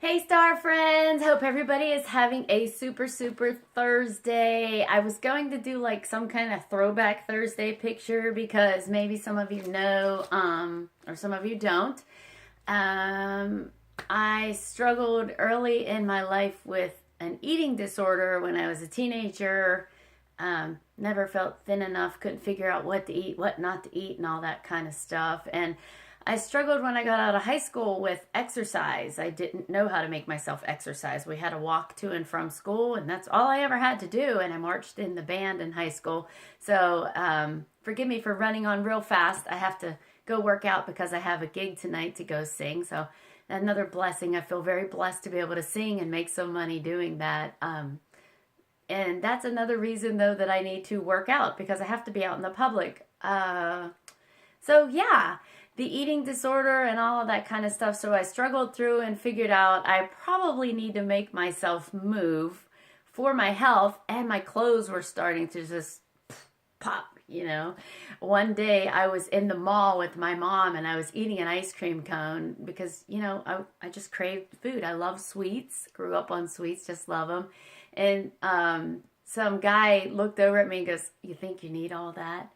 Hey Star Friends! Hope everybody is having a super Thursday. I was going to do like some kind of throwback Thursday picture because maybe some of you know, or some of you don't. Um, I struggled early in my life with an eating disorder when I was a teenager. Never felt thin enough, couldn't figure out what to eat, what not to eat, and all that kind of stuff. And I struggled when I got out of high school with exercise. I didn't know how to make myself exercise. We had to walk to and from school, and that's all I ever had to do. And I marched in the band in high school. So forgive me for running on real fast. I have to go work out because I have a gig tonight to go sing. So another blessing. I feel very blessed to be able to sing and make some money doing that. And that's another reason, though, that I need to work out because I have to be out in the public. So, yeah, the eating disorder and all of that kind of stuff. So I struggled through and figured out I probably need to make myself move for my health. And my clothes were starting to just pop. One day I was in the mall with my mom and I was eating an ice cream cone because, I just craved food. I love sweets, grew up on sweets, just love them. And some guy looked over at me and goes, "You think you need all that?"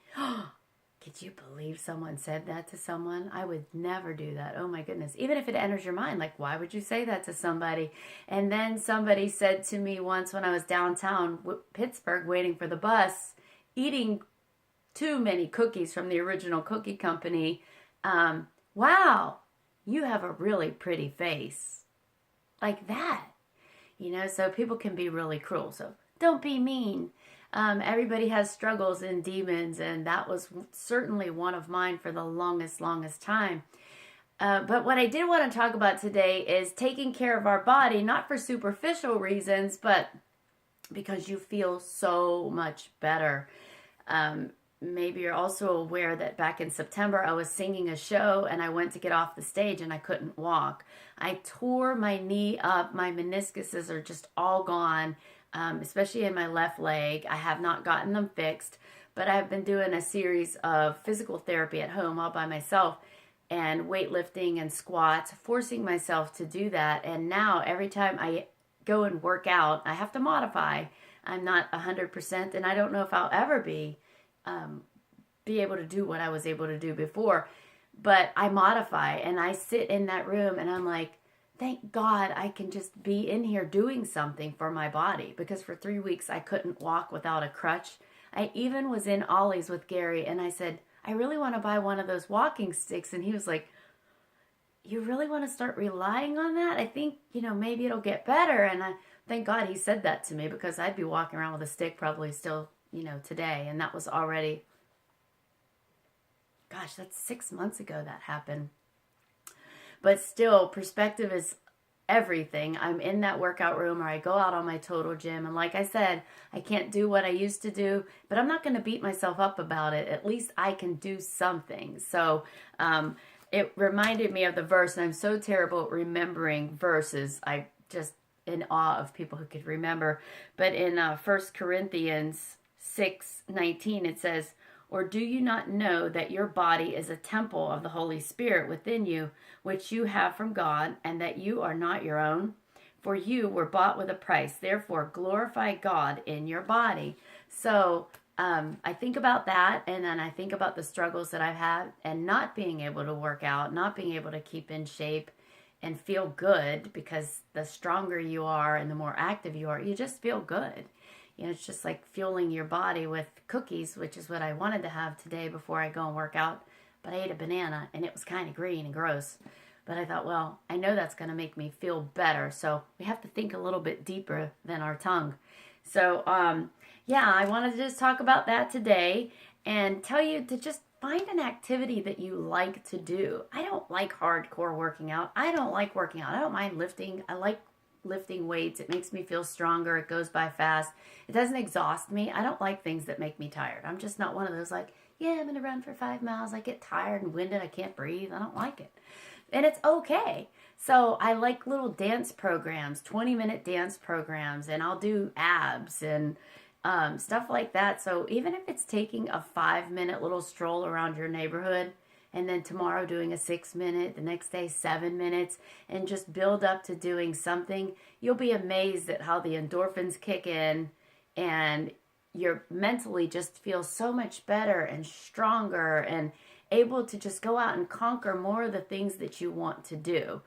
Could you believe someone said that to someone? I would never do that. Oh my goodness. Even if it enters your mind, like, why would you say that to somebody? And then somebody said to me once when I was downtown Pittsburgh waiting for the bus, eating too many cookies from the original cookie company, "Wow, you have a really pretty face." Like that. So people can be really cruel. So don't be mean. Everybody has struggles and demons, and that was certainly one of mine for the longest time. But what I did want to talk about today is taking care of our body, not for superficial reasons, but because you feel so much better. Maybe you're also aware that back in September, I was singing a show and I went to get off the stage and I couldn't walk. I tore my knee up. My meniscuses are just all gone, especially in my left leg. I have not gotten them fixed, but I've been doing a series of physical therapy at home all by myself and weightlifting and squats, forcing myself to do that. And now every time I go and work out, I have to modify. I'm not 100%, and I don't know if I'll ever be able to do what I was able to do before, but I modify and I sit in that room and I'm like, thank God I can just be in here doing something for my body, because for 3 weeks I couldn't walk without a crutch. I even was in Ollie's with Gary and I said, I really want to buy one of those walking sticks. And he was like, you really want to start relying on that? I think, maybe it'll get better. And thank God he said that to me, because I'd be walking around with a stick probably still today. And that was already, gosh, that's 6 months ago that happened. But still, perspective is everything. I'm in that workout room, or I go out on my total gym. And like I said, I can't do what I used to do, but I'm not going to beat myself up about it. At least I can do something. So it reminded me of the verse, and I'm so terrible at remembering verses. I just in awe of people who could remember. But in 1 Corinthians 6:19, it says, or do you not know that your body is a temple of the Holy Spirit within you, which you have from God, and that you are not your own? For you were bought with a price. Therefore, glorify God in your body. So I think about that, and then I think about the struggles that I've had and not being able to work out, not being able to keep in shape and feel good, because the stronger you are and the more active you are, you just feel good. It's just like fueling your body with cookies, which is what I wanted to have today before I go and work out. But I ate a banana and it was kind of green and gross. But I thought, well, I know that's going to make me feel better. So we have to think a little bit deeper than our tongue. So, yeah, I wanted to just talk about that today and tell you to just find an activity that you like to do. I don't like hardcore working out. I don't like working out. I don't mind lifting. I like lifting weights. It makes me feel stronger. It goes by fast. It doesn't exhaust me. I don't like things that make me tired. I'm just not one of those like, yeah, I'm going to run for 5 miles. I get tired and winded. I can't breathe. I don't like it. And it's okay. So I like little dance programs, 20-minute dance programs, and I'll do abs and stuff like that. So even if it's taking a 5-minute little stroll around your neighborhood and then tomorrow doing a 6 minute, the next day 7 minutes, and just build up to doing something, you'll be amazed at how the endorphins kick in, and you're mentally just feel so much better and stronger and able to just go out and conquer more of the things that you want to do.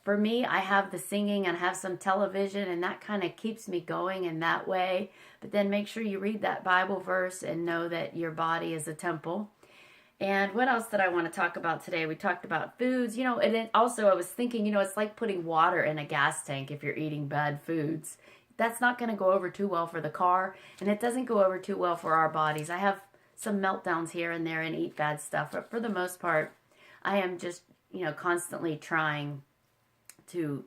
For me, I have the singing and have some television, and that kind of keeps me going in that way. But then make sure you read that Bible verse and know that your body is a temple. And what else did I want to talk about today? We talked about foods, and then also I was thinking, it's like putting water in a gas tank if you're eating bad foods. That's not going to go over too well for the car, and it doesn't go over too well for our bodies. I have some meltdowns here and there and eat bad stuff, but for the most part, I am just, constantly trying to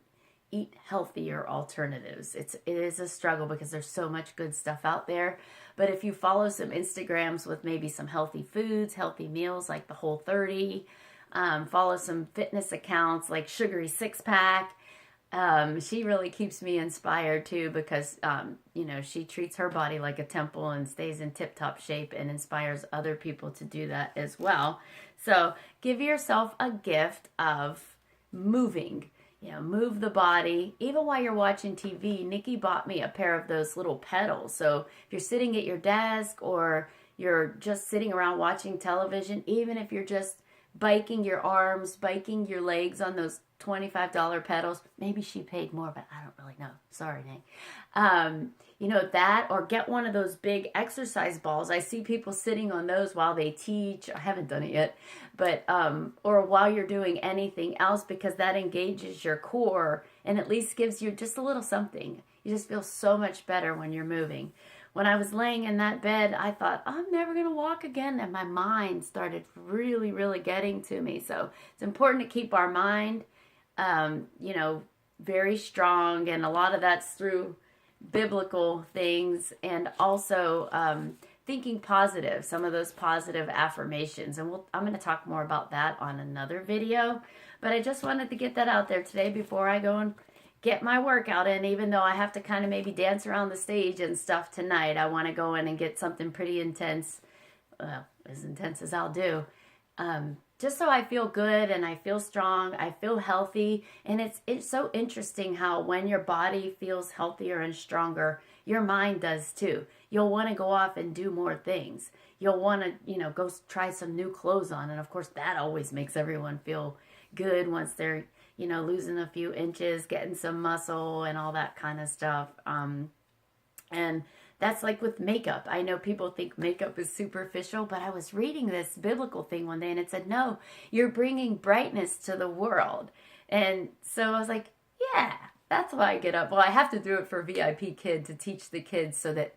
eat healthier alternatives. It is a struggle because there's so much good stuff out there. But if you follow some Instagrams with maybe some healthy foods, healthy meals like the Whole30, follow some fitness accounts like Sugary Six Pack. She really keeps me inspired too because, she treats her body like a temple and stays in tip-top shape and inspires other people to do that as well. So give yourself a gift of moving. Move the body. Even while you're watching TV, Nikki bought me a pair of those little pedals. So if you're sitting at your desk or you're just sitting around watching television, even if you're just biking your arms, biking your legs on those $25 pedals, maybe she paid more, but I don't really know. Sorry, Nick. That, or get one of those big exercise balls. I see people sitting on those while they teach. I haven't done it yet, but, or while you're doing anything else, because that engages your core and at least gives you just a little something. You just feel so much better when you're moving. When I was laying in that bed, I thought, I'm never going to walk again. And my mind started really, really getting to me. So it's important to keep our mind, very strong. And a lot of that's through biblical things and also thinking positive, some of those positive affirmations. And I'm going to talk more about that on another video. But I just wanted to get that out there today before I go and get my workout in, even though I have to kind of maybe dance around the stage and stuff tonight. I want to go in and get something pretty intense, as intense as I'll do, just so I feel good and I feel strong, I feel healthy. And it's so interesting how when your body feels healthier and stronger, your mind does too. You'll want to go off and do more things. You'll want to, go try some new clothes on. And of course, that always makes everyone feel good once they're losing a few inches, getting some muscle and all that kind of stuff. And that's like with makeup. I know people think makeup is superficial, but I was reading this biblical thing one day and it said, no, you're bringing brightness to the world. And so I was like, yeah, that's why I get up. Well, I have to do it for VIP Kid to teach the kids so that,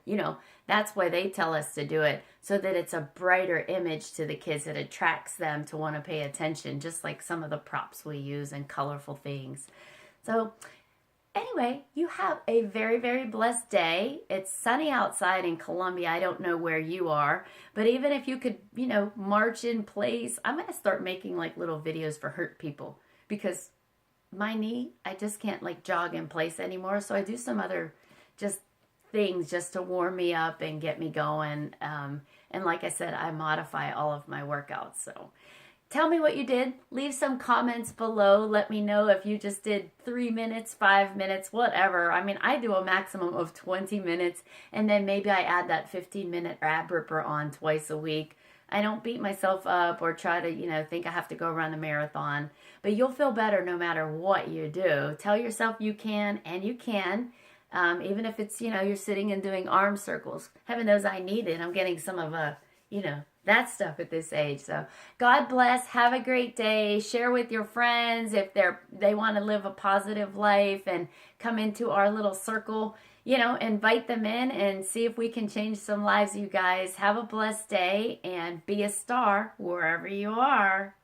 that's why they tell us to do it, so that it's a brighter image to the kids that attracts them to want to pay attention, just like some of the props we use and colorful things. So anyway, you have a very, very blessed day. It's sunny outside in Columbia. I don't know where you are, but even if you could, march in place, I'm going to start making like little videos for hurt people because my knee, I just can't like jog in place anymore. So I do some other just things just to warm me up and get me going. And like I said, I modify all of my workouts. So tell me what you did. Leave some comments below. Let me know if you just did 3 minutes, 5 minutes, whatever. I mean, I do a maximum of 20 minutes, and then maybe I add that 15-minute ab ripper on twice a week. I don't beat myself up or try to, think I have to go run a marathon. But you'll feel better no matter what you do. Tell yourself you can, and you can. Even if it's, you're sitting and doing arm circles. Heaven knows I need it. I'm getting some of, that stuff at this age. So God bless. Have a great day. Share with your friends if they want to live a positive life and come into our little circle. Invite them in and see if we can change some lives, you guys. Have a blessed day and be a star wherever you are.